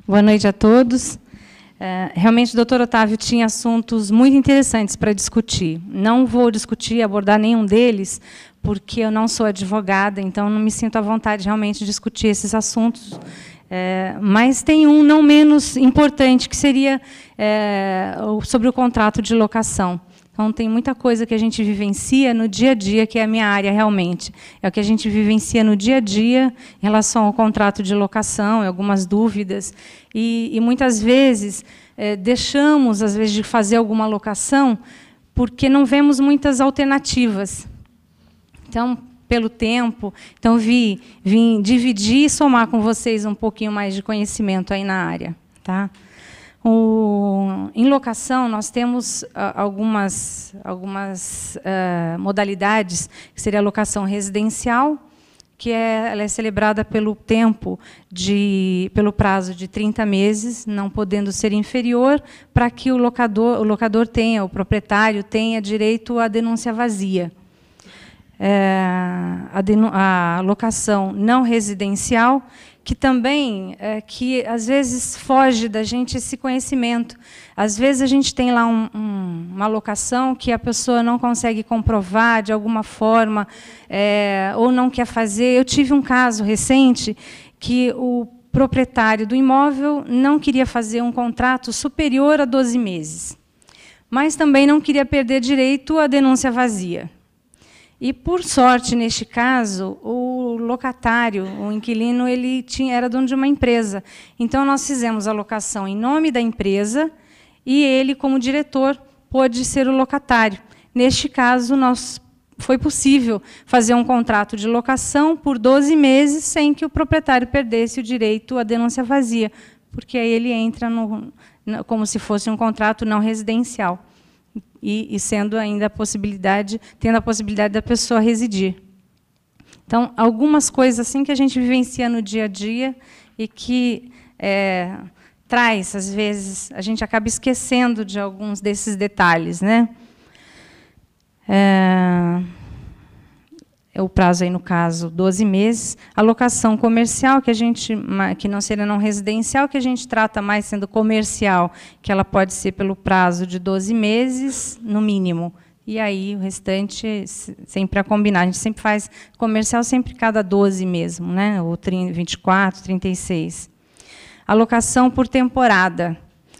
Boa noite a todos. Realmente, o doutor Otávio tinha assuntos muito interessantes para discutir. Não vou discutir, abordar nenhum deles, porque eu não sou advogada, então não me sinto à vontade realmente de discutir esses assuntos. Mas tem um não menos importante, que seria sobre o contrato de locação. Então, tem muita coisa que a gente vivencia no dia a dia, que é a minha área realmente. É o que a gente vivencia no dia a dia em relação ao contrato de locação, algumas dúvidas. E muitas vezes, deixamos, às vezes, de fazer alguma locação porque não vemos muitas alternativas. Então, pelo tempo, então vim dividir e somar com vocês um pouquinho mais de conhecimento aí na área. Tá? Em locação, nós temos algumas modalidades, que seria a locação residencial, que ela é celebrada pelo prazo de 30 meses, não podendo ser inferior, para que o locador tenha, o proprietário tenha direito à denúncia vazia. A locação não residencial, que também, que às vezes foge da gente esse conhecimento. Às vezes a gente tem lá uma locação que a pessoa não consegue comprovar de alguma forma, ou não quer fazer. Eu tive um caso recente que o proprietário do imóvel não queria fazer um contrato superior a 12 meses, mas também não queria perder direito à denúncia vazia. E, por sorte, neste caso, o locatário, o inquilino, ele era dono de uma empresa. Então, nós fizemos a locação em nome da empresa e ele, como diretor, pôde ser o locatário. Neste caso, foi possível fazer um contrato de locação por 12 meses sem que o proprietário perdesse o direito à denúncia vazia, porque aí ele entra como se fosse um contrato não residencial. E sendo ainda tendo a possibilidade da pessoa residir. Então, algumas coisas assim que a gente vivencia no dia a dia e que traz, às vezes, a gente acaba esquecendo de alguns desses detalhes, né? O prazo aí, no caso, 12 meses. A locação comercial, que não seria não residencial, que a gente trata mais sendo comercial, que ela pode ser pelo prazo de 12 meses, no mínimo. E aí, o restante, sempre a combinar. A gente sempre faz comercial sempre cada 12 mesmo, né? Ou 24, 36. A locação por temporada.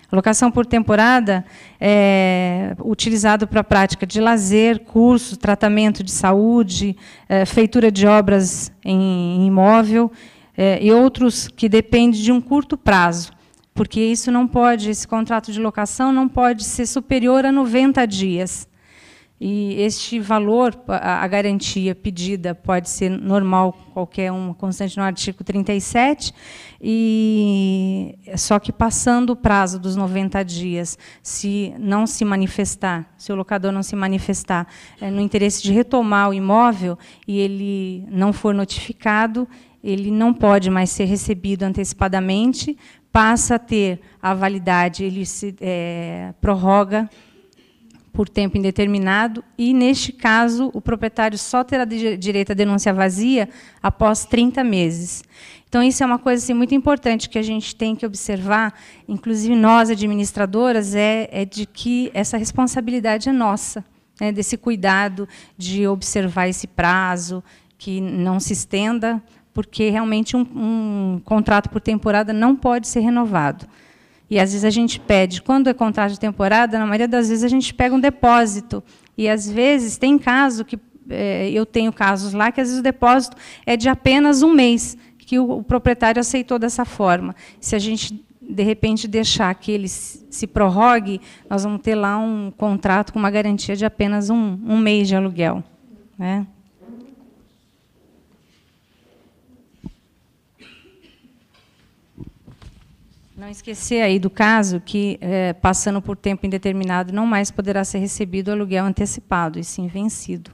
A locação por temporada é utilizado para a prática de lazer, cursos, tratamento de saúde, feitura de obras em imóvel, e outros que dependem de um curto prazo, porque esse contrato de locação não pode ser superior a 90 dias. E este valor, a garantia pedida, pode ser normal, qualquer uma, constante no artigo 37, só que passando o prazo dos 90 dias, se o locador não se manifestar no interesse de retomar o imóvel e ele não for notificado, ele não pode mais ser recebido antecipadamente, passa a ter a validade, ele se prorroga por tempo indeterminado, e, neste caso, o proprietário só terá direito à denúncia vazia após 30 meses. Então, isso é uma coisa assim, muito importante que a gente tem que observar, inclusive nós, administradoras, de que essa responsabilidade é nossa, né, desse cuidado de observar esse prazo, que não se estenda, porque, realmente, um contrato por temporada não pode ser renovado. E, às vezes, a gente pede, quando é contrato de temporada, na maioria das vezes, a gente pega um depósito. E, às vezes, tem caso que eu tenho casos lá que, às vezes, o depósito é de apenas um mês, que o proprietário aceitou dessa forma. Se a gente, de repente, deixar que ele se prorrogue, nós vamos ter lá um contrato com uma garantia de apenas um mês de aluguel, né? Não esquecer aí do caso que, passando por tempo indeterminado, não mais poderá ser recebido o aluguel antecipado, e sim vencido.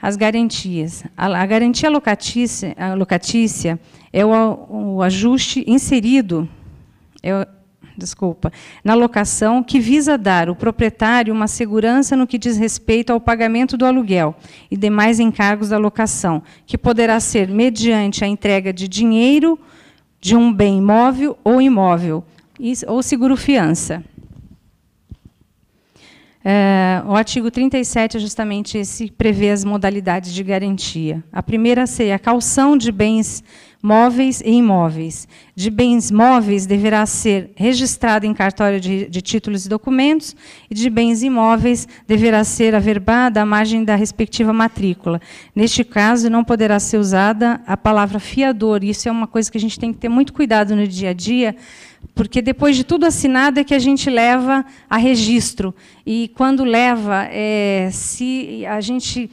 As garantias. A garantia locatícia é o ajuste inserido, na locação, que visa dar ao proprietário uma segurança no que diz respeito ao pagamento do aluguel e demais encargos da locação, que poderá ser mediante a entrega de dinheiro de um bem móvel ou imóvel, ou seguro-fiança. O artigo 37 é justamente esse, prevê as modalidades de garantia. A primeira seria a caução de bens móveis e imóveis. De bens móveis deverá ser registrado em cartório de títulos e documentos, e de bens imóveis deverá ser averbada à margem da respectiva matrícula. Neste caso, não poderá ser usada a palavra fiador. Isso é uma coisa que a gente tem que ter muito cuidado no dia a dia, porque depois de tudo assinado é que a gente leva a registro. E quando leva, se a gente,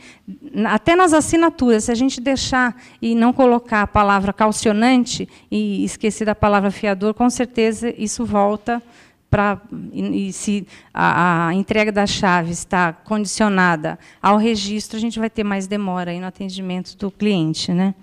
até nas assinaturas, se a gente deixar e não colocar a palavra caucionante e esquecer da palavra fiador, com certeza isso volta para... E se a entrega da chave está condicionada ao registro, a gente vai ter mais demora aí no atendimento do cliente, né?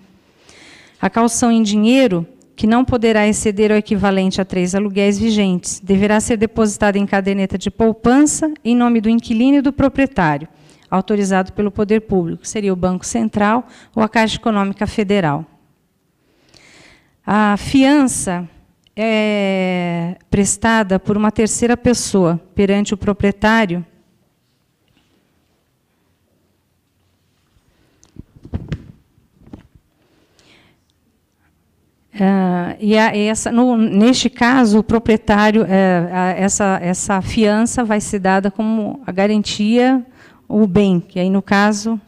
A caução em dinheiro, que não poderá exceder o equivalente a 3 aluguéis vigentes, deverá ser depositada em caderneta de poupança em nome do inquilino e do proprietário, autorizado pelo poder público, seria o Banco Central ou a Caixa Econômica Federal. A fiança é prestada por uma terceira pessoa perante o proprietário, neste caso, o proprietário, essa fiança vai ser dada como a garantia, o bem, que aí, no caso,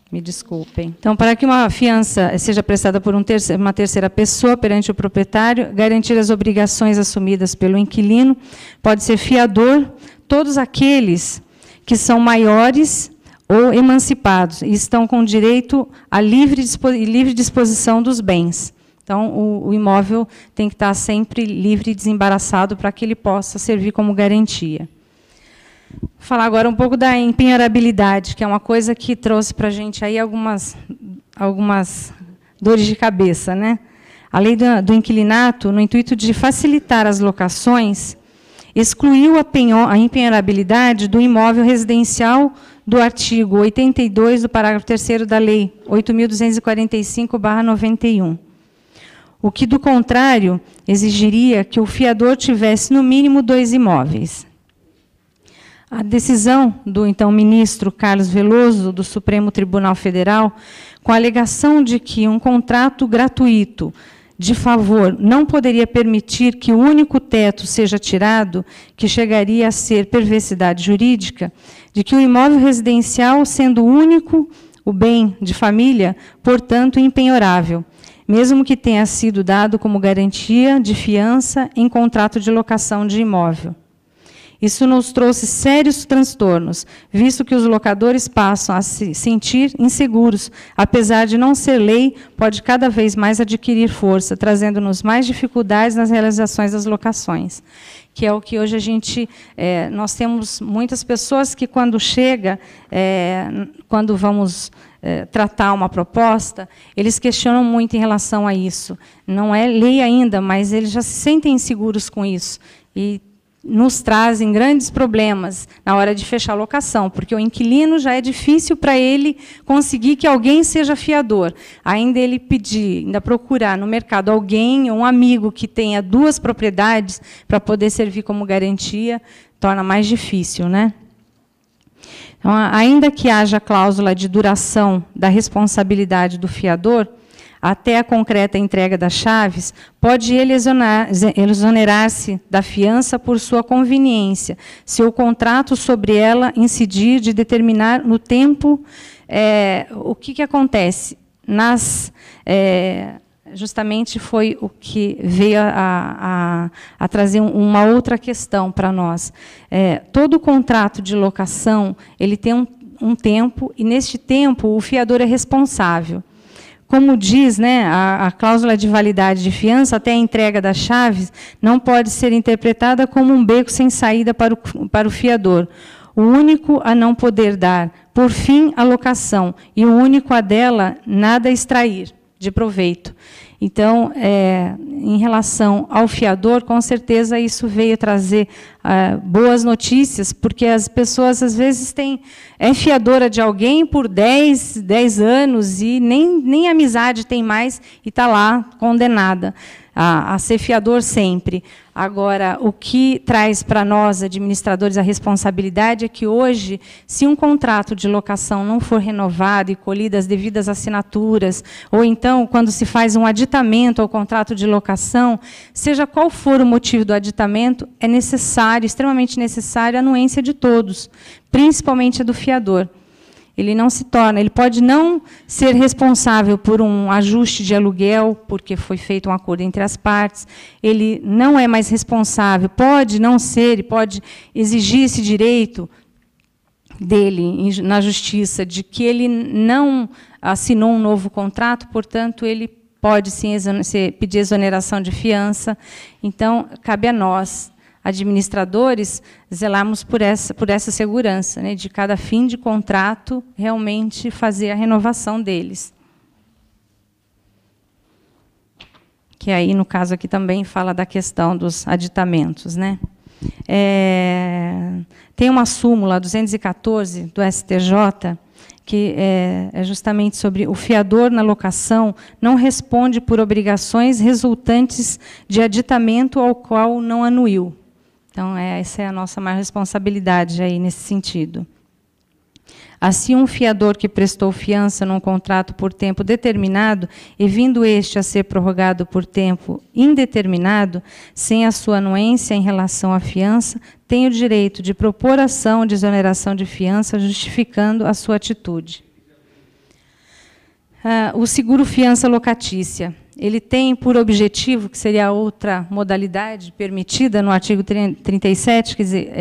me desculpem. Então, para que uma fiança seja prestada por uma terceira pessoa perante o proprietário, garantir as obrigações assumidas pelo inquilino, pode ser fiador todos aqueles que são maiores ou emancipados e estão com direito à livre disposição dos bens. Então, o imóvel tem que estar sempre livre e desembaraçado para que ele possa servir como garantia. Vou falar agora um pouco da empenhorabilidade, que é uma coisa que trouxe para a gente aí algumas dores de cabeça, né? A lei do inquilinato, no intuito de facilitar as locações, excluiu a empenhorabilidade do imóvel residencial do artigo 82 do parágrafo 3º da Lei 8.245/91. O que, do contrário, exigiria que o fiador tivesse, no mínimo, 2 imóveis. A decisão do, então, ministro Carlos Veloso, do Supremo Tribunal Federal, com a alegação de que um contrato gratuito de favor não poderia permitir que o único teto seja tirado, que chegaria a ser perversidade jurídica, de que o imóvel residencial, sendo o único, o bem de família, portanto, impenhorável, mesmo que tenha sido dado como garantia de fiança em contrato de locação de imóvel. Isso nos trouxe sérios transtornos, visto que os locadores passam a se sentir inseguros, apesar de não ser lei, pode cada vez mais adquirir força, trazendo-nos mais dificuldades nas realizações das locações, que é o que hoje a gente... nós temos muitas pessoas que, quando chega, quando vamos tratar uma proposta, eles questionam muito em relação a isso. Não é lei ainda, mas eles já se sentem inseguros com isso. E nos trazem grandes problemas na hora de fechar a locação, porque o inquilino já é difícil para ele conseguir que alguém seja fiador. Ainda ele pedir, ainda procurar no mercado alguém, um amigo que tenha 2 propriedades para poder servir como garantia, torna mais difícil, né? Então, ainda que haja cláusula de duração da responsabilidade do fiador, até a concreta entrega das chaves, pode ele exonerar-se da fiança por sua conveniência, se o contrato sobre ela incidir de determinar no tempo o que acontece. Justamente foi o que veio a trazer uma outra questão para nós. Todo contrato de locação ele tem um tempo, e, neste tempo, o fiador é responsável. Como diz, né, a cláusula de validade de fiança, até a entrega das chaves, não pode ser interpretada como um beco sem saída para o fiador. O único a não poder dar, por fim, a locação, e o único a dela nada extrair de proveito. Então, em relação ao fiador, com certeza isso veio trazer boas notícias, porque as pessoas, às vezes, é fiadora de alguém por 10 anos e nem amizade tem mais e está lá condenada. a ser fiador sempre. Agora, o que traz para nós, administradores, a responsabilidade é que hoje, se um contrato de locação não for renovado e colhidas as devidas assinaturas, ou então, quando se faz um aditamento ao contrato de locação, seja qual for o motivo do aditamento, é necessário, extremamente necessário, a anuência de todos, principalmente a do fiador. Ele não se torna, ele pode não ser responsável por um ajuste de aluguel, porque foi feito um acordo entre as partes, ele não é mais responsável, pode não ser, e pode exigir esse direito dele na justiça, de que ele não assinou um novo contrato, portanto, ele pode sim pedir exoneração de fiança. Então, cabe a nós, administradores, zelarmos por essa segurança, né, de cada fim de contrato, realmente fazer a renovação deles. Que aí, no caso aqui, também fala da questão dos aditamentos, né? Tem uma súmula 214 do STJ, que é justamente sobre o fiador na locação não responde por obrigações resultantes de aditamento ao qual não anuiu. Então, essa é a nossa maior responsabilidade aí nesse sentido. Assim, um fiador que prestou fiança num contrato por tempo determinado, e vindo este a ser prorrogado por tempo indeterminado, sem a sua anuência em relação à fiança, tem o direito de propor ação de exoneração de fiança, justificando a sua atitude. O seguro fiança locatícia. Ele tem por objetivo, que seria a outra modalidade permitida no artigo 37, quer dizer,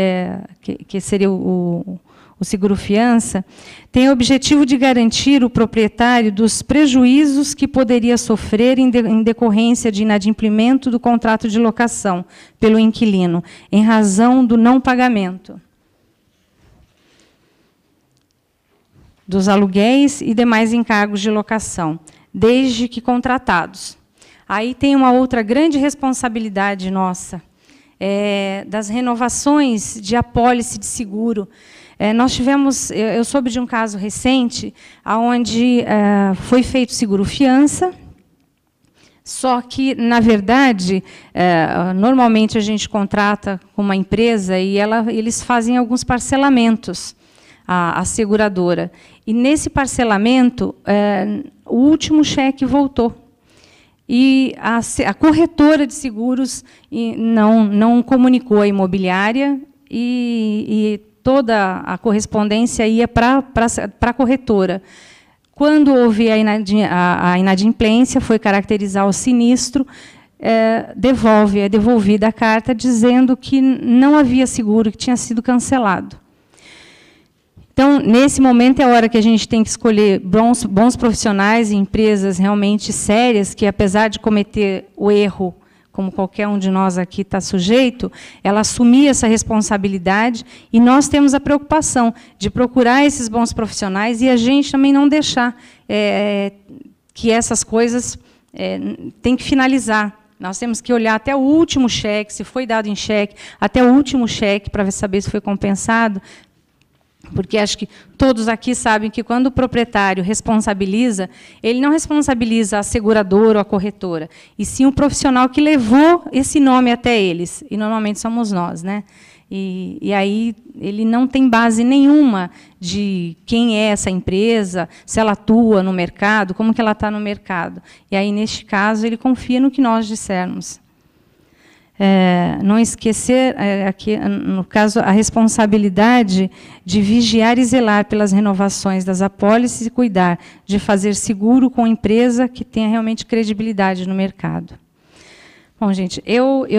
que seria o seguro-fiança, tem o objetivo de garantir o proprietário dos prejuízos que poderia sofrer em decorrência de inadimplemento do contrato de locação pelo inquilino, em razão do não pagamento dos aluguéis e demais encargos de locação, desde que contratados. Aí tem uma outra grande responsabilidade nossa, das renovações de apólice de seguro. Nós tivemos, eu soube de um caso recente, onde foi feito seguro-fiança, só que, na verdade, normalmente a gente contrata com uma empresa e eles fazem alguns parcelamentos, a seguradora. E, nesse parcelamento, o último cheque voltou. E a corretora de seguros não comunicou à imobiliária e toda a correspondência ia para a corretora. Quando houve a inadimplência, foi caracterizar o sinistro, é devolvida a carta dizendo que não havia seguro, que tinha sido cancelado. Então, nesse momento, é a hora que a gente tem que escolher bons profissionais e empresas realmente sérias, que, apesar de cometer o erro, como qualquer um de nós aqui está sujeito, ela assumir essa responsabilidade, e nós temos a preocupação de procurar esses bons profissionais e a gente também não deixar que essas coisas tem que finalizar. Nós temos que olhar até o último cheque, se foi dado em cheque, até o último cheque, para saber se foi compensado, porque acho que todos aqui sabem que, quando o proprietário responsabiliza, ele não responsabiliza a seguradora ou a corretora, e sim o profissional que levou esse nome até eles, e normalmente somos nós, né? E aí ele não tem base nenhuma de quem é essa empresa, se ela atua no mercado, como que ela está no mercado. E aí, neste caso, ele confia no que nós dissermos. Não esquecer, aqui, no caso, a responsabilidade de vigiar e zelar pelas renovações das apólices e cuidar de fazer seguro com empresa que tenha realmente credibilidade no mercado. Bom, gente,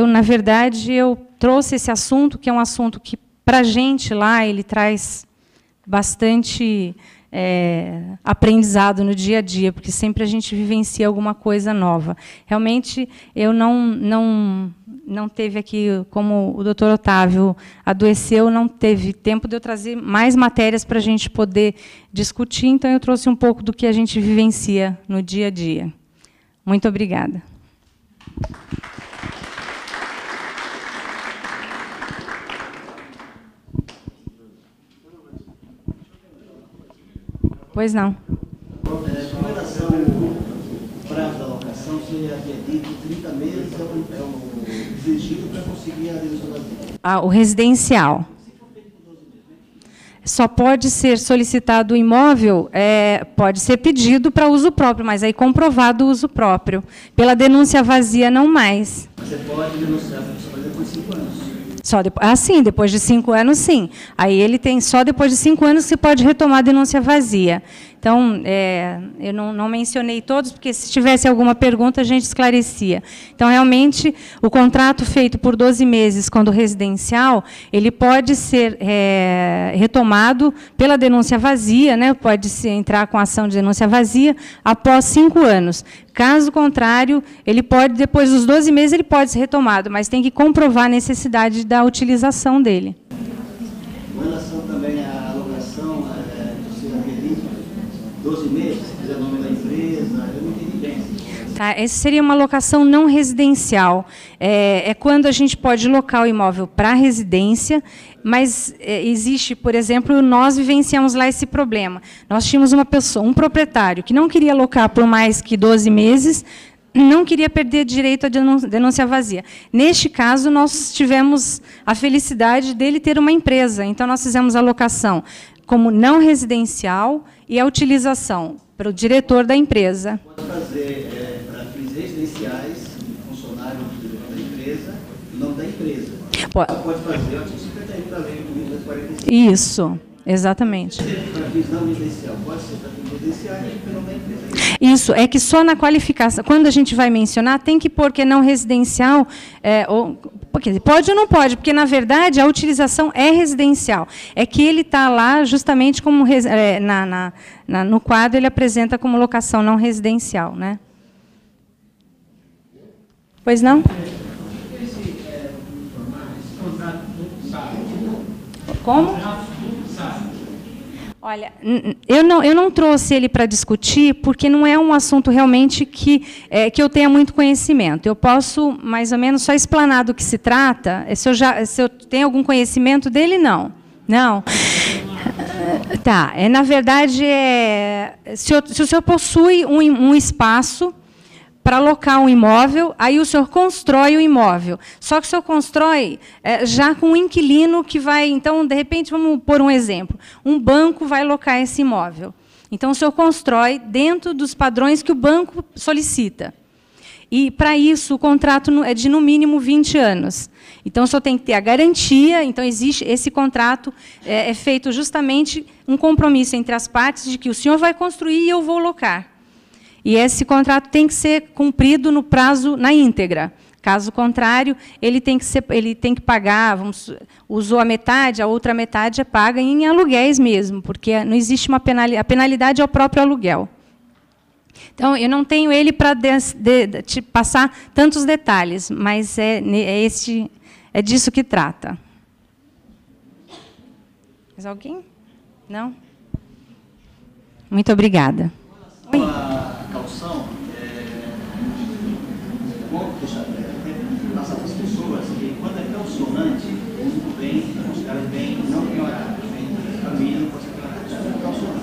na verdade, eu trouxe esse assunto, que é um assunto que, para a gente lá, ele traz bastante aprendizado no dia a dia, porque sempre a gente vivencia alguma coisa nova. Realmente, eu não teve aqui, como o doutor Otávio adoeceu, não teve tempo de eu trazer mais matérias para a gente poder discutir, então eu trouxe um pouco do que a gente vivencia no dia a dia. Muito obrigada. Pois não. Com relação ao prazo da locação, locação seria de 30 meses, é o exigido para conseguir a denúncia vazia. O residencial. Só pode ser solicitado o imóvel, pode ser pedido para uso próprio, mas aí comprovado o uso próprio. Pela denúncia vazia, não mais. Você pode denunciar para você depois de 5 anos. Sim, depois de 5 anos, sim. Aí ele tem só depois de 5 anos que pode retomar a denúncia vazia. Então, eu não mencionei todos, porque se tivesse alguma pergunta, a gente esclarecia. Então, realmente, o contrato feito por 12 meses, quando residencial, ele pode ser retomado pela denúncia vazia, né? Pode-se entrar com ação de denúncia vazia após 5 anos. Caso contrário, ele pode, depois dos 12 meses, ele pode ser retomado, mas tem que comprovar a necessidade da utilização dele. Com relação também à alocação do seu requerido, 12 meses, se quiser o nome da empresa, eu não entendi bem. Tá, essa seria uma locação não residencial. É quando a gente pode locar o imóvel para residência, mas existe, por exemplo, nós vivenciamos lá esse problema. Nós tínhamos uma pessoa, um proprietário, que não queria alocar por mais que 12 meses, não queria perder direito à denúncia vazia. Neste caso, nós tivemos a felicidade dele ter uma empresa. Então, nós fizemos a locação como não residencial e a utilização para o diretor da empresa. Pode fazer para fins residenciais, funcionário da empresa, em nome da empresa. Pode fazer o artigo 51 da lei 845. Isso, exatamente. Para fins não residencial, pode ser para fins residenciais e em nome da empresa. Isso, é que só na qualificação, quando a gente vai mencionar, tem que pôr que é não residencial, pode ou não pode, porque, na verdade, a utilização é residencial. É que ele está lá justamente como, no quadro, ele apresenta como locação não residencial. Né? Pois não? Como? Olha, eu não trouxe ele para discutir, porque não é um assunto realmente que eu tenha muito conhecimento. Eu posso, mais ou menos, só explanar do que se trata. Se eu tenho algum conhecimento dele, não. Não. Tá. Na verdade, se o senhor possui um espaço para alocar um imóvel, aí o senhor constrói o imóvel. Só que o senhor constrói já com um inquilino que vai... Então, de repente, vamos pôr um exemplo. Um banco vai alocar esse imóvel. Então, o senhor constrói dentro dos padrões que o banco solicita. E, para isso, o contrato é de, no mínimo, 20 anos. Então, o senhor tem que ter a garantia. Então, existe esse contrato, é feito justamente um compromisso entre as partes de que o senhor vai construir e eu vou locar. E esse contrato tem que ser cumprido no prazo, na íntegra. Caso contrário, ele tem que pagar, usou a metade, a outra metade é paga em aluguéis mesmo, porque não existe uma penalidade, a penalidade é o próprio aluguel. Então, eu não tenho ele para te passar tantos detalhes, mas é disso que trata. Mais alguém? Não? Muito obrigada. Oi. A calção, bom passar para as pessoas que, quando é calcionante, o uso bem, os caras bem não tem horário, a família não pode ser calcionante.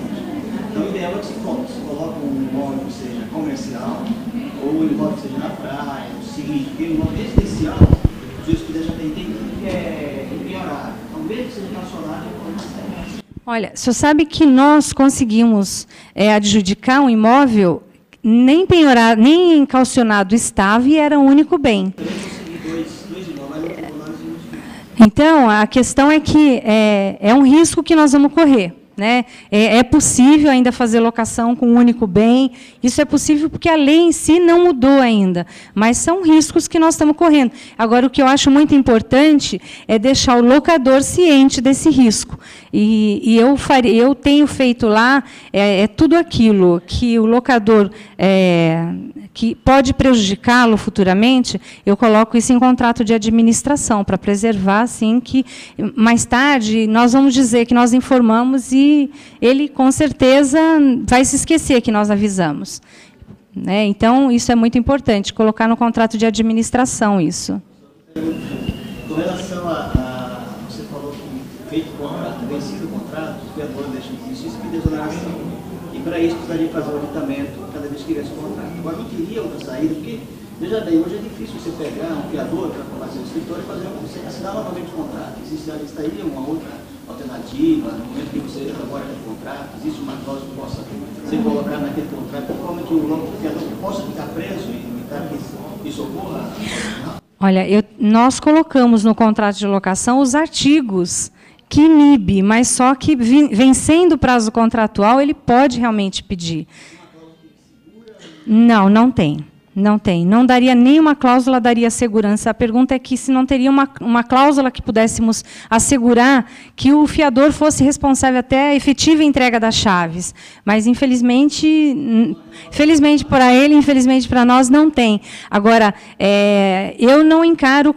Então, o ideal é que se coloca um imóvel que seja comercial, ou um imóvel que seja na praia, no sítio, porque o imóvel residencial, os juízes que já tem entendido que tem horário. Então, mesmo que seja calcionado, é uma série. Olha, o senhor sabe que nós conseguimos adjudicar um imóvel nem penhorado, nem calcionado estava e era o único bem. Então, a questão é que é um risco que nós vamos correr. Né? É possível ainda fazer locação com um único bem. Isso é possível porque a lei em si não mudou ainda. Mas são riscos que nós estamos correndo. Agora, o que eu acho muito importante é deixar o locador ciente desse risco. E eu tenho feito lá tudo aquilo que o locador que pode prejudicá-lo futuramente, eu coloco isso em contrato de administração, para preservar, assim, que mais tarde nós vamos dizer que nós informamos e ele, com certeza, vai se esquecer que nós avisamos. Né? Então, isso é muito importante, colocar no contrato de administração isso. Com relação você falou que feito o contrato, vencido o contrato, o fiador deixa de existir, isso que desoneração. E E para isso precisaria fazer o auditamento cada vez que tivesse contrato. Agora não teria outra saída, porque, veja bem, hoje é difícil você pegar um fiador para fazer o escritório e você assinar novamente o contrato. Existiria uma outra alternativa, no momento que você elabora aquele contrato, existe uma cláusula que possa ser colocada naquele contrato, de forma que o fiador possa ficar preso e evitar que isso ocorra? Olha, nós colocamos no contrato de locação os artigos que inibe, mas só que vencendo o prazo contratual, ele pode realmente pedir. Não, não tem. Não tem. Não daria nenhuma cláusula, daria segurança. A pergunta é que se não teria uma cláusula que pudéssemos assegurar que o fiador fosse responsável até a efetiva entrega das chaves. Mas, infelizmente para ele, infelizmente para nós, não tem. Agora, eu não encaro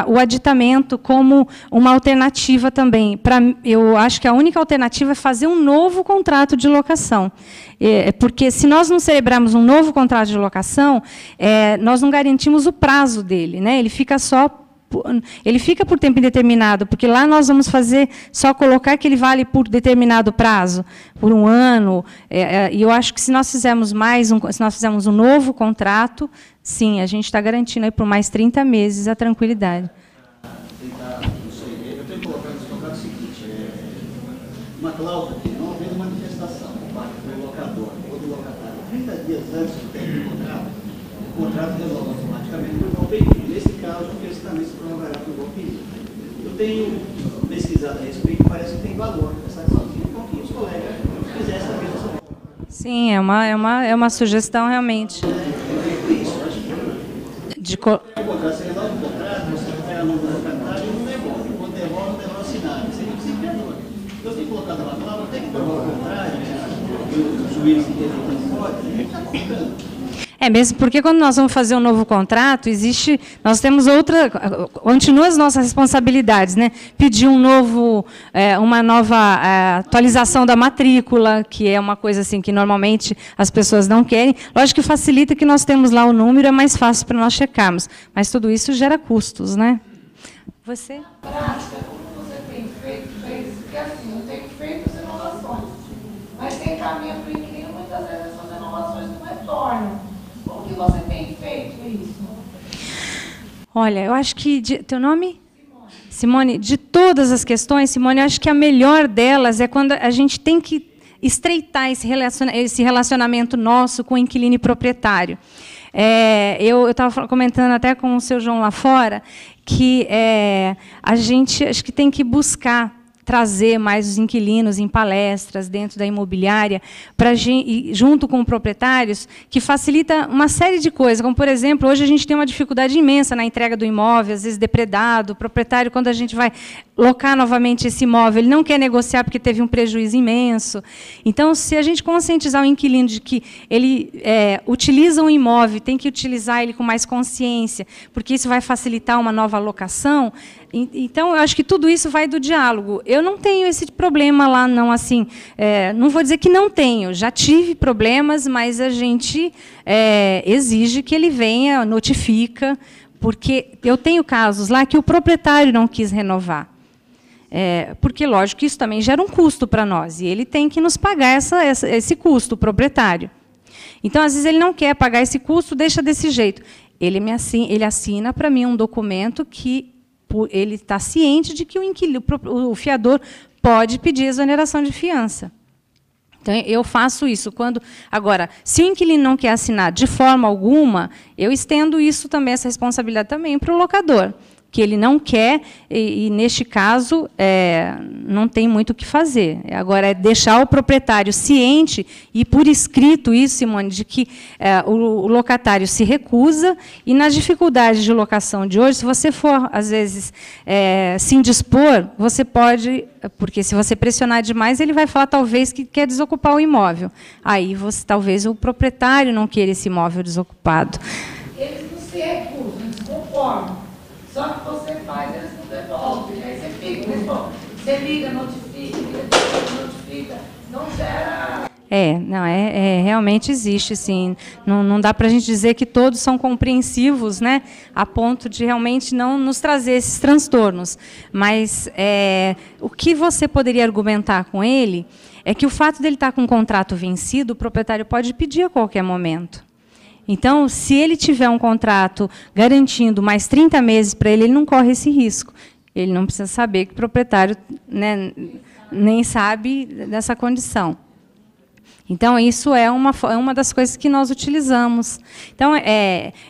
o aditamento como uma alternativa também. Eu acho que a única alternativa é fazer um novo contrato de locação. Porque, se nós não celebrarmos um novo contrato de locação, nós não garantimos o prazo dele, né? Ele fica por tempo indeterminado, porque lá nós vamos só colocar que ele vale por determinado prazo, por um ano. E eu acho que se nós fizermos um novo contrato, sim, a gente está garantindo aí por mais 30 meses a tranquilidade. Eu tenho colocado nesse contrato o seguinte, uma cláusula que não havendo manifestação por parte do locador ou do locatário 30 dias antes do término do contrato, o contrato renova automaticamente por igual período. Nesse caso, o preço também se prorrogará por igual período. Eu tenho pesquisado a respeito e parece que tem valor essa cláusula. Então, que os colegas fizessem a mesma coisa. Sim, é uma sugestão realmente. O contrato, você renova o contrato, você pega no locatário e não devolve. Quando devolve, não devolve assinado. Você tem que ser criador. Então, tem que colocar uma cláusula, tem que devolver o contrato, o juiz que não pode, a gente está colocando. Mesmo porque quando nós vamos fazer um novo contrato, nós temos continua as nossas responsabilidades, né? Pedir uma nova atualização da matrícula, que é uma coisa assim que normalmente as pessoas não querem. Lógico que facilita que nós temos lá o número, é mais fácil para nós checarmos, mas tudo isso gera custos, né? Você? Na prática, como você tem feito, porque assim, eu tenho feito as inovações, mas sem caminho para o inquilino, muitas vezes essas inovações não retornam. Como que você tem feito isso? Olha, eu acho que... Teu nome? Simone. De todas as questões, Simone, eu acho que a melhor delas é quando a gente tem que estreitar esse relacionamento nosso com o inquilino e proprietário. Eu estava comentando até com o seu João lá fora que a gente acho que tem que buscar trazer mais os inquilinos em palestras dentro da imobiliária, junto com proprietários, que facilita uma série de coisas, como, por exemplo, hoje a gente tem uma dificuldade imensa na entrega do imóvel, às vezes depredado, o proprietário, quando a gente vai locar novamente esse imóvel, ele não quer negociar porque teve um prejuízo imenso. Então, se a gente conscientizar o inquilino de que ele utiliza um imóvel, tem que utilizar ele com mais consciência, porque isso vai facilitar uma nova locação. Então, eu acho que tudo isso vai do diálogo. Eu não tenho esse problema lá, não, assim, não vou dizer que não tenho, já tive problemas, mas a gente exige que ele venha, notifica, porque eu tenho casos lá que o proprietário não quis renovar. Porque, lógico, que isso também gera um custo para nós, e ele tem que nos pagar esse custo, o proprietário. Então, às vezes, ele não quer pagar esse custo, deixa desse jeito. Ele assina para mim um documento que ele está ciente de que o fiador pode pedir exoneração de fiança. Então, eu faço isso. Agora, se o inquilino não quer assinar de forma alguma, eu estendo isso também, essa responsabilidade também para o locador, que ele não quer, e neste caso, não tem muito o que fazer. Agora, é deixar o proprietário ciente, e por escrito isso, Simone, de que o locatário se recusa, e nas dificuldades de locação de hoje, se você for, às vezes, se indispor, você pode, porque se você pressionar demais, ele vai falar, talvez, que quer desocupar o imóvel. Aí, talvez, o proprietário não queira esse imóvel desocupado. Eles não se recusam, eles conformam. Só que você faz, eles não devolvem. Aí você fica, você liga, notifica, não gera... Não, realmente existe, sim. Não dá para a gente dizer que todos são compreensivos, né, a ponto de realmente não nos trazer esses transtornos. Mas o que você poderia argumentar com ele é que o fato dele estar com um contrato vencido, o proprietário pode pedir a qualquer momento. Então, se ele tiver um contrato garantindo mais 30 meses para ele, ele não corre esse risco. Ele não precisa saber que o proprietário, né, nem sabe dessa condição. Então, isso é uma das coisas que nós utilizamos. Então,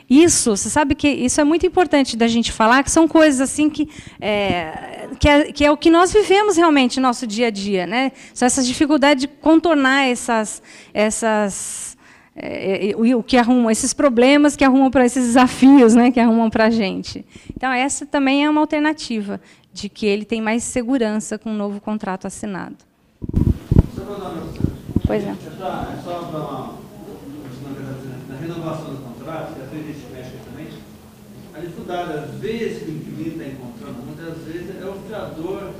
isso, você sabe que isso é muito importante da gente falar, que são coisas assim que é o que nós vivemos realmente no nosso dia a dia, né? São essas dificuldades de contornar o que arrumam, esses problemas que arrumam para esses desafios, né, que arrumam para a gente. Então, essa também é uma alternativa, de que ele tem mais segurança com um novo contrato assinado. Pois é. Só na renovação do contrato, que às vezes a gente mexe também, a dificuldade, às vezes, que o inquilino está encontrando, muitas vezes é o fiador,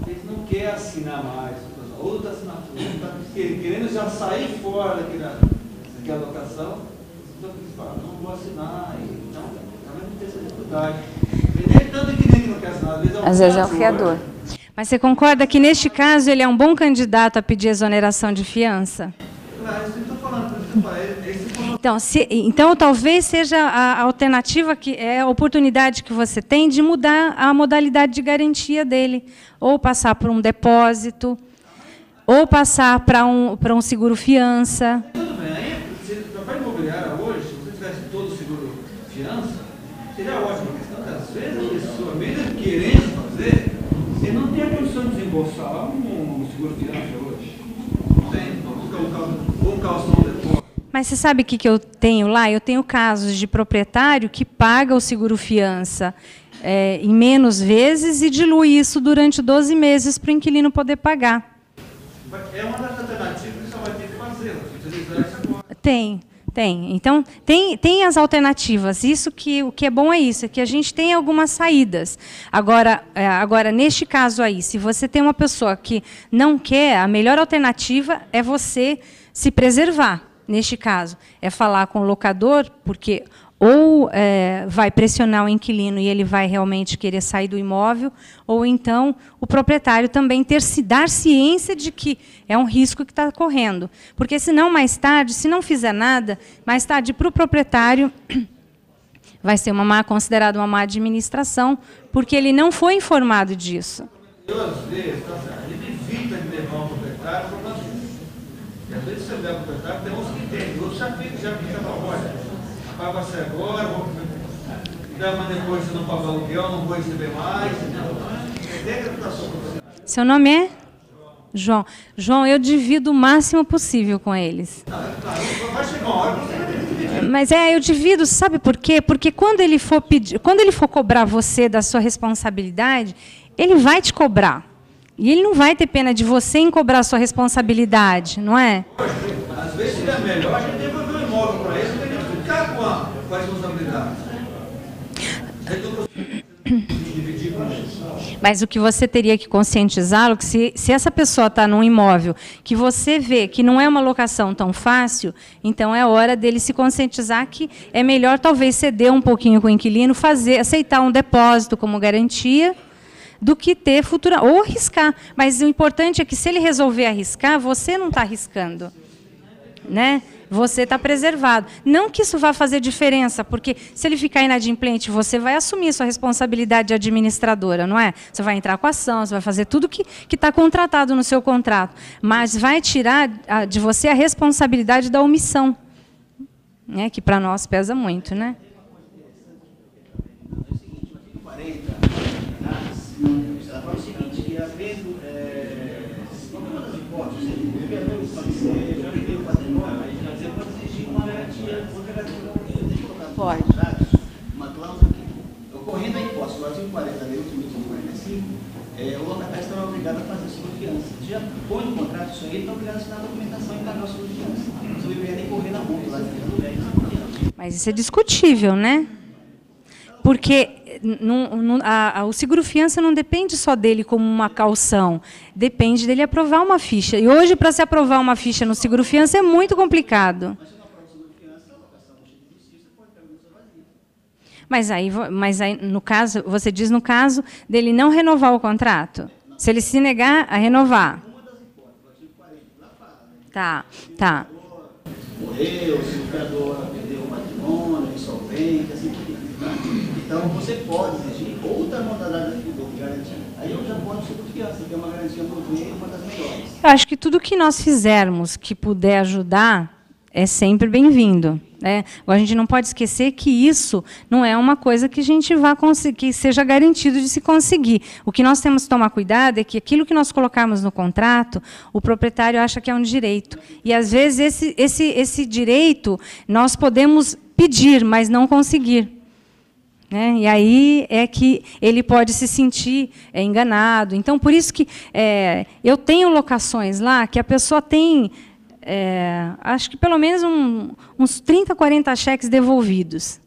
ele não quer assinar mais, outra assinatura, está querendo já sair fora daquela locação, então ele fala, não vou assinar, então também não tem essa dificuldade. Nem tanto inquilino que não quer assinar, às vezes é o fiador. Mas você concorda que, neste caso, ele é um bom candidato a pedir exoneração de fiança? Claro, isso que eu estou falando, por isso que eu falei. Então, talvez seja a alternativa, a oportunidade que você tem de mudar a modalidade de garantia dele, ou passar por um depósito, ou passar para um seguro-fiança. Tudo bem, aí, para imobiliária hoje, se você tivesse todo o seguro-fiança, seria ótimo. A questão é que, às vezes, a pessoa, mesmo querendo fazer, você não tem a condição de desembolsar um seguro-fiança hoje. Não tem, ou calção depósito. Mas você sabe o que eu tenho lá? Eu tenho casos de proprietário que paga o seguro-fiança em menos vezes e dilui isso durante 12 meses para o inquilino poder pagar. É uma das alternativas que você vai ter que fazer, utilizar isso agora. Tem. Então, tem as alternativas. O que é bom é isso, é que a gente tem algumas saídas. Agora, neste caso aí, se você tem uma pessoa que não quer, a melhor alternativa é você se preservar. Neste caso, é falar com o locador, porque ou vai pressionar o inquilino e ele vai realmente querer sair do imóvel, ou então o proprietário também dar ciência de que é um risco que está correndo. Porque, senão, mais tarde, se não fizer nada, mais tarde, para o proprietário, vai ser considerado uma má administração, porque ele não foi informado disso. Eu, às vezes, ele evita de levar o proprietário para fazer. E, às vezes, você leva o proprietário, tem uns que entendem, outros já ficam, olha, paga você agora, mas depois você não paga o aluguel, não vou receber mais. Seu nome é? João. João, eu divido o máximo possível com eles. Vai chegar uma hora que você vai ter que dividir. Mas eu divido, sabe por quê? Porque quando ele for cobrar você da sua responsabilidade, ele vai te cobrar. E ele não vai ter pena de você em cobrar a sua responsabilidade, não é? Às vezes seria melhor a gente devolver o imóvel para ele, porque ele ficar com a responsabilidade. Dividir com ele. Mas o que você teria que conscientizá-lo, que se essa pessoa está num imóvel que você vê que não é uma locação tão fácil, então é hora dele se conscientizar que é melhor talvez ceder um pouquinho com o inquilino, aceitar um depósito como garantia, do que ter futura, ou arriscar. Mas o importante é que, se ele resolver arriscar, você não está arriscando, né? Você está preservado. Não que isso vá fazer diferença, porque se ele ficar inadimplente, você vai assumir a sua responsabilidade de administradora, não é? Você vai entrar com ação, você vai fazer tudo que está contratado no seu contrato, mas vai tirar de você a responsabilidade da omissão, né? Que para nós pesa muito, né? Ela fala o seguinte, que havendo qualquer das hipóteses, o vereador falecer, já vendeu o patrimônio, aí você pode exigir uma garantia, deixa eu colocar pode. Uma cláusula que, ocorrendo a hipótese, o artigo 40 da lei 8.145, o locatário estará obrigado a fazer seguro-fiança. Já põe no contrato isso aí, ele está obrigado a assinar a documentação e pagar o seguro-fiança. Se o IPR nem correr na multa lá de seguro-fiança. Mas isso é discutível, né? Porque o seguro-fiança não depende só dele como uma caução, depende dele aprovar uma ficha. E hoje, para se aprovar uma ficha no seguro-fiança, é muito complicado. Mas aí, no caso, você diz no caso dele não renovar o contrato. Se ele se negar a renovar. Tá. Morreu, se o fiador perdeu o matrimônio, insolvente, assim por diante. Então, você pode exigir outra modalidade de garantia. Aí eu já posso seguro-fiança, que é uma garantia no meio, uma das melhores. Eu acho que tudo que nós fizermos que puder ajudar é sempre bem-vindo. Né? A gente não pode esquecer que isso não é uma coisa que a gente vai conseguir, que seja garantido de se conseguir. O que nós temos que tomar cuidado é que aquilo que nós colocarmos no contrato, o proprietário acha que é um direito. E, às vezes, esse direito nós podemos pedir, mas não conseguir. Né? E aí é que ele pode se sentir enganado. Então, por isso que eu tenho locações lá que a pessoa tem... acho que pelo menos uns 30, 40 cheques devolvidos.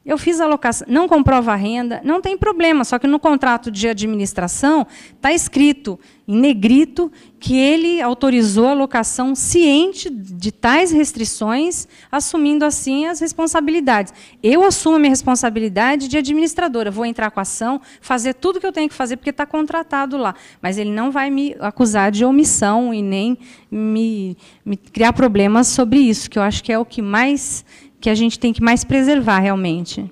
Eu fiz a locação, não comprova a renda, não tem problema, só que no contrato de administração está escrito, em negrito, que ele autorizou a locação ciente de tais restrições, assumindo, assim, as responsabilidades. Eu assumo a minha responsabilidade de administradora, vou entrar com a ação, fazer tudo o que eu tenho que fazer, porque está contratado lá. Mas ele não vai me acusar de omissão e nem me criar problemas sobre isso, que eu acho que é o que a gente tem que mais preservar, realmente.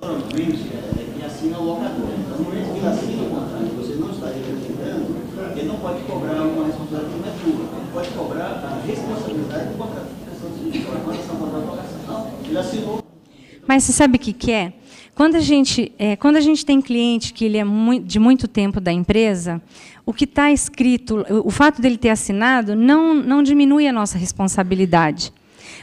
Normalmente, ele assina o locador. Então, no momento que ele assina o contrato, você não está representando, ele não pode cobrar uma responsabilidade que não é tua. Ele pode cobrar a responsabilidade do contrato de prestação de serviço, a condição da locação. Não, ele assinou. Mas você sabe o que é? Quando a gente tem cliente que ele é de muito tempo da empresa, o que está escrito, o fato dele ter assinado, não diminui a nossa responsabilidade.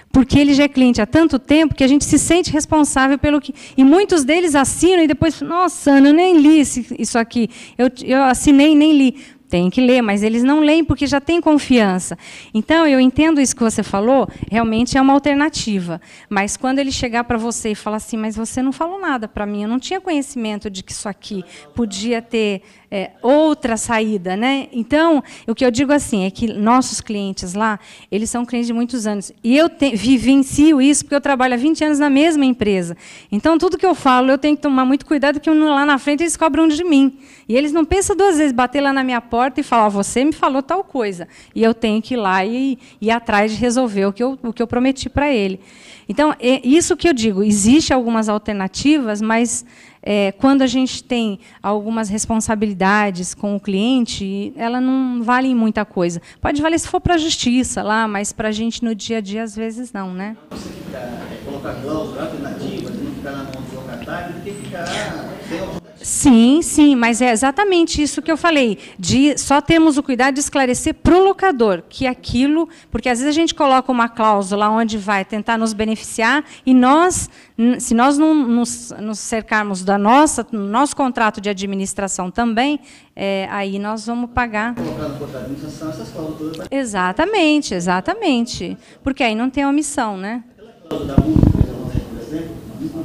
Porque ele já é cliente há tanto tempo que a gente se sente responsável pelo que... E muitos deles assinam e depois, nossa, Ana, eu nem li isso aqui. Eu assinei e nem li. Tem que ler, mas eles não leem porque já têm confiança. Então, eu entendo isso que você falou, realmente é uma alternativa. Mas quando ele chegar para você e falar assim, mas você não falou nada para mim, eu não tinha conhecimento de que isso aqui podia ter outra saída. Né? Então, o que eu digo assim, é que nossos clientes lá, eles são clientes de muitos anos. E eu vivencio isso porque eu trabalho há 20 anos na mesma empresa. Então, tudo que eu falo, eu tenho que tomar muito cuidado, porque lá na frente eles cobram de mim. E eles não pensam duas vezes, bater lá na minha porta e falar, você me falou tal coisa. E eu tenho que ir lá e ir atrás de resolver o que eu prometi para ele. Então, é isso que eu digo, existem algumas alternativas, mas quando a gente tem algumas responsabilidades com o cliente, ela não vale muita coisa. Pode valer se for para a justiça, lá, mas para a gente no dia a dia, às vezes, não. Né? Você colocar cláusula alternativa, não ficar na mão do locatário, tem que ficar... Sim, mas é exatamente isso que eu falei, de só termos o cuidado de esclarecer para o locador que aquilo, porque às vezes a gente coloca uma cláusula onde vai tentar nos beneficiar e se nós não nos cercarmos do nosso contrato de administração também, aí nós vamos pagar. Colocar no contrato de administração essas cláusulas todas. Exatamente, porque aí não tem omissão, né? Aquela cláusula da multa, por exemplo,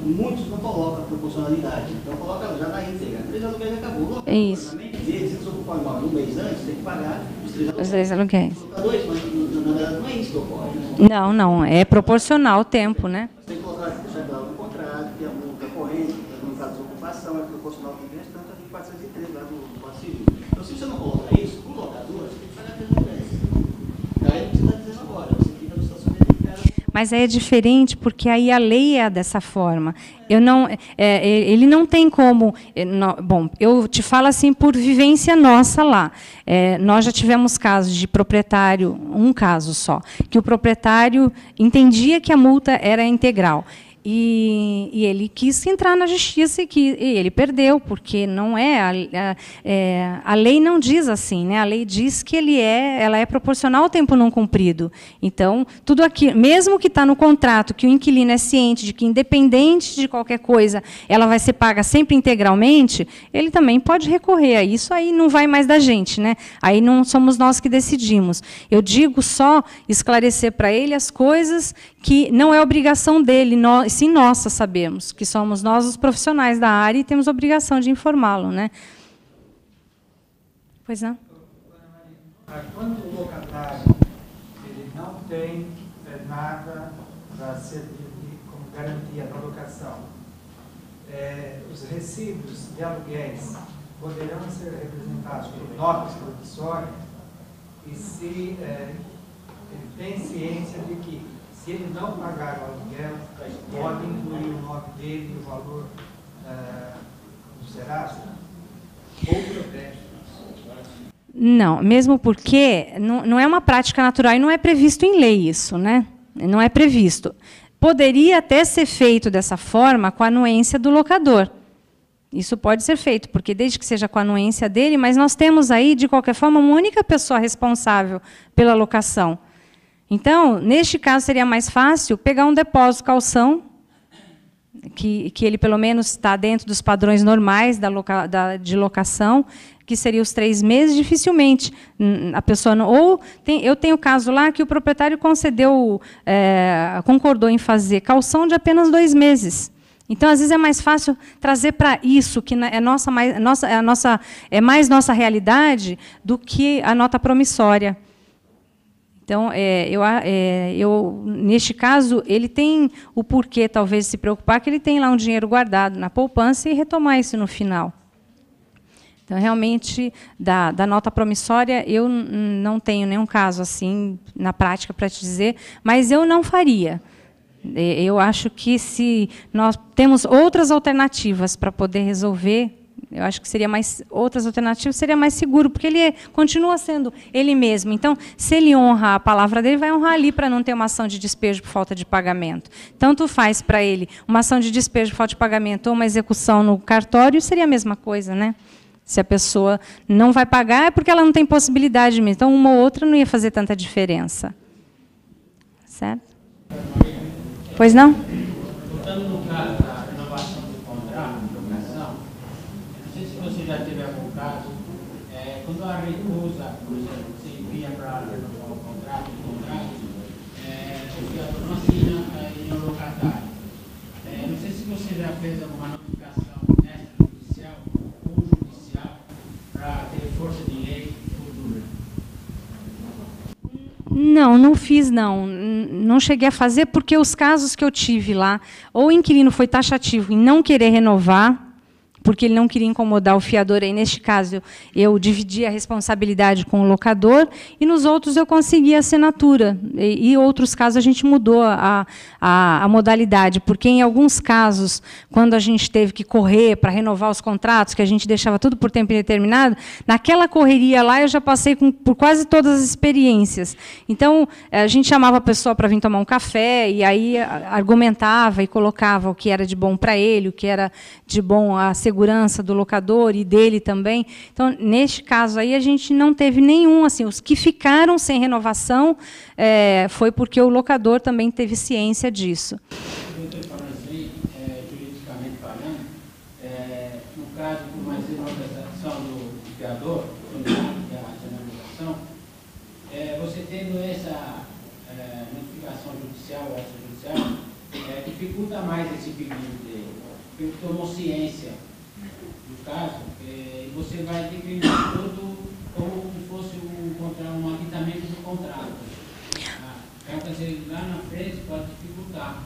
muitos não colocam a proporcionalidade, então coloca já na íntegra. 3 aluguéis acabou. Isso. Se você ocupar um imóvel um mês antes, tem que pagar os 3 aluguéis. Colocar 2, mas na verdade não é isso que ocorre. Não, é proporcional ao tempo, né? Você tem que colocar no contrato, que a multa corrente, no caso de ocupação, é proporcional ao tempo restante, a 403 lá do Código Civil. Então, se você não colocar isso, o locador, você tem que pagar 3 aluguéis. Aí você está dizendo agora, você fica no estacionamento. Mas aí é diferente, porque aí a lei é dessa forma. Ele não tem como... Bom, eu te falo assim por vivência nossa lá. Nós já tivemos casos de proprietário, um caso só, que o proprietário entendia que a multa era integral. E ele quis entrar na justiça e ele perdeu, porque não a lei não diz assim, né? A lei diz que ela é proporcional ao tempo não cumprido. Então, tudo aqui, mesmo que está no contrato, que o inquilino é ciente de que, independente de qualquer coisa, ela vai ser paga sempre integralmente, ele também pode recorrer a isso, aí não vai mais da gente, né? Aí não somos nós que decidimos. Eu digo só esclarecer para ele as coisas que não é obrigação dele, sim nossa sabermos, que somos nós os profissionais da área e temos obrigação de informá-lo, né? Pois não? Quando o locatário ele não tem nada para servir como garantia da locação, os recibos de aluguéis poderão ser representados por notas promissórias, e se ele tem ciência de que, se ele não pagar o aluguel, pode incluir o nome dele e o valor no Serasa ou protesto. Não, mesmo porque não é uma prática natural e não é previsto em lei isso, né? Não é previsto. Poderia até ser feito dessa forma com a anuência do locador. Isso pode ser feito, porque desde que seja com a anuência dele, mas nós temos aí, de qualquer forma, uma única pessoa responsável pela locação. Então, neste caso, seria mais fácil pegar um depósito calção, que ele, pelo menos, está dentro dos padrões normais de locação, que seria os 3 meses, dificilmente a pessoa não... Ou eu tenho caso lá que o proprietário concordou em fazer calção de apenas 2 meses. Então, às vezes, é mais fácil trazer para isso, que é mais nossa realidade, do que a nota promissória. Então, neste caso, ele tem o porquê, talvez, se preocupar, que ele tem lá um dinheiro guardado na poupança e retomar isso no final. Então, realmente, da nota promissória, eu não tenho nenhum caso assim na prática para te dizer, mas eu não faria. Eu acho que, se nós temos outras alternativas para poder resolver, eu acho que outras alternativas seria mais seguro, porque ele continua sendo ele mesmo. Então, se ele honra a palavra dele, vai honrar ali para não ter uma ação de despejo por falta de pagamento. Tanto faz para ele uma ação de despejo por falta de pagamento ou uma execução no cartório, seria a mesma coisa, né? Se a pessoa não vai pagar, é porque ela não tem possibilidade mesmo. Então, uma ou outra não ia fazer tanta diferença. Certo? Pois não? Voltando no caso da renovação do contrato de locação, não sei se você já teve algum caso, quando a recusa, por exemplo, você envia para renovar o contrato, o fiador não assina em um locatário. Não sei se você já fez alguma notificação extrajudicial ou judicial para ter força de lei futura. Não, não fiz, não. Não cheguei a fazer, porque os casos que eu tive lá, ou o inquilino foi taxativo em não querer renovar, porque ele não queria incomodar o fiador. Aí, neste caso, eu dividi a responsabilidade com o locador, e nos outros eu consegui a assinatura. E outros casos a gente mudou a modalidade, porque em alguns casos, quando a gente teve que correr para renovar os contratos, que a gente deixava tudo por tempo indeterminado, naquela correria lá eu já passei por quase todas as experiências. Então, a gente chamava a pessoa para vir tomar um café, e aí argumentava e colocava o que era de bom para ele, o que era de bom a segurança do locador e dele também. Então, neste caso aí, a gente não teve nenhum. Assim, os que ficaram sem renovação foi porque o locador também teve ciência disso. Juridicamente falando, no caso de uma renovação do fiador, você tendo essa notificação judicial ou extrajudicial, dificulta mais esse pedido dele, porque ele tomou ciência do caso, e você vai declinar todo como se fosse um aquitamento do contrato. Quer dizer, lá na frente pode dificultar.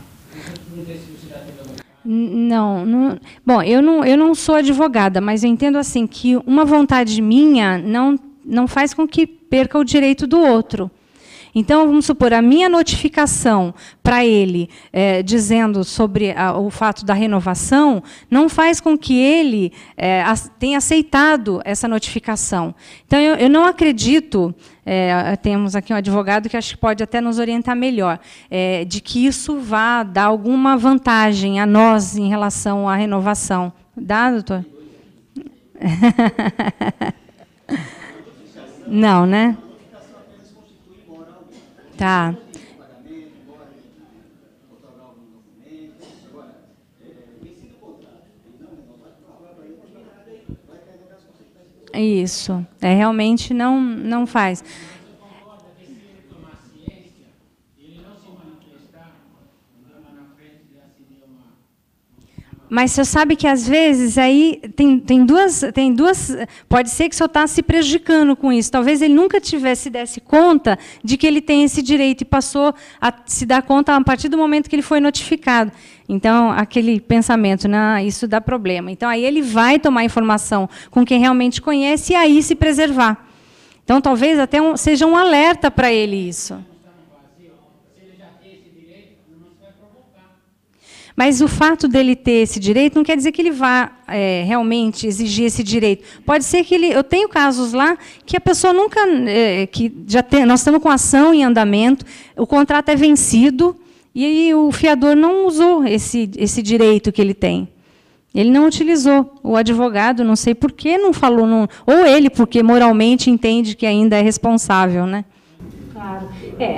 Não sei se você já teve algum caso. Não. Bom, eu não sou advogada, mas eu entendo assim que uma vontade minha não faz com que perca o direito do outro. Então, vamos supor, a minha notificação para ele, dizendo sobre o fato da renovação, não faz com que ele tenha aceitado essa notificação. Então, eu não acredito, temos aqui um advogado que acho que pode até nos orientar melhor, de que isso vá dar alguma vantagem a nós em relação à renovação. Dá, doutor? Não, né? Tá. Isso. Realmente não faz. Mas o senhor sabe que, às vezes, aí tem duas... Pode ser que o senhor está se prejudicando com isso. Talvez ele nunca se desse conta de que ele tem esse direito e passou a se dar conta a partir do momento que ele foi notificado. Então, aquele pensamento, não, isso dá problema. Então, aí ele vai tomar informação com quem realmente conhece e aí se preservar. Então, talvez até seja um alerta para ele isso. Mas o fato dele ter esse direito não quer dizer que ele vá realmente exigir esse direito. Pode ser que ele... Eu tenho casos lá que a pessoa nunca... nós estamos com ação em andamento, o contrato é vencido e aí o fiador não usou esse direito que ele tem. Ele não utilizou. O advogado, não sei por que, não falou... ou ele, porque moralmente entende que ainda é responsável, né? Claro.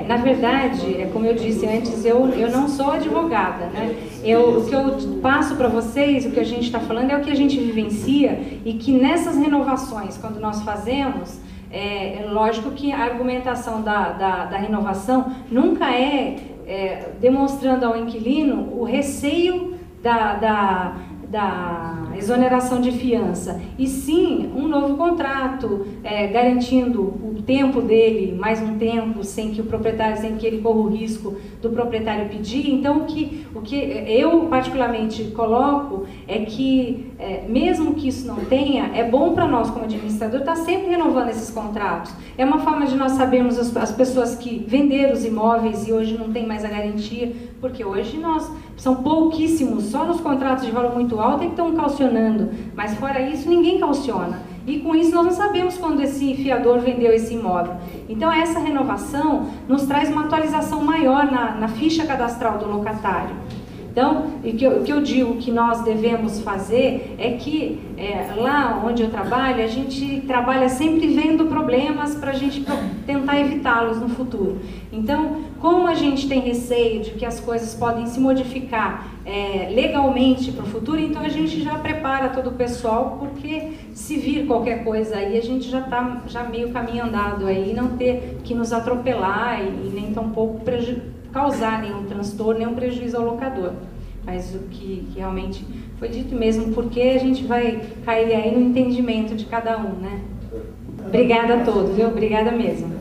Na verdade, como eu disse antes, eu não sou advogada, né? O que eu passo para vocês, o que a gente está falando é o que a gente vivencia e que nessas renovações, quando nós fazemos, é lógico que a argumentação da renovação nunca é demonstrando ao inquilino o receio da exoneração de fiança, e sim um novo contrato, garantindo o tempo dele, mais um tempo, sem que ele corra o risco do proprietário pedir. Então, o que eu particularmente coloco é que, mesmo que isso não tenha, é bom para nós, como administrador, estar sempre renovando esses contratos. É uma forma de nós sabermos as pessoas que venderam os imóveis e hoje não tem mais a garantia, porque hoje são pouquíssimos, só nos contratos de valor muito alto é que estão caucionando, mas fora isso ninguém cauciona. E com isso nós não sabemos quando esse fiador vendeu esse imóvel. Então essa renovação nos traz uma atualização maior na ficha cadastral do locatário. Então, o que eu digo que nós devemos fazer é que lá onde eu trabalho, a gente trabalha sempre vendo problemas para a gente tentar evitá-los no futuro. Então, como a gente tem receio de que as coisas podem se modificar legalmente para o futuro, então a gente já prepara todo o pessoal, porque se vir qualquer coisa aí, a gente já está meio caminho andado aí, não ter que nos atropelar e nem tampouco causar nenhum transtorno, nenhum prejuízo ao locador. Mas o que realmente foi dito mesmo, porque a gente vai cair aí no entendimento de cada um, né? Obrigada a todos, viu? Obrigada mesmo.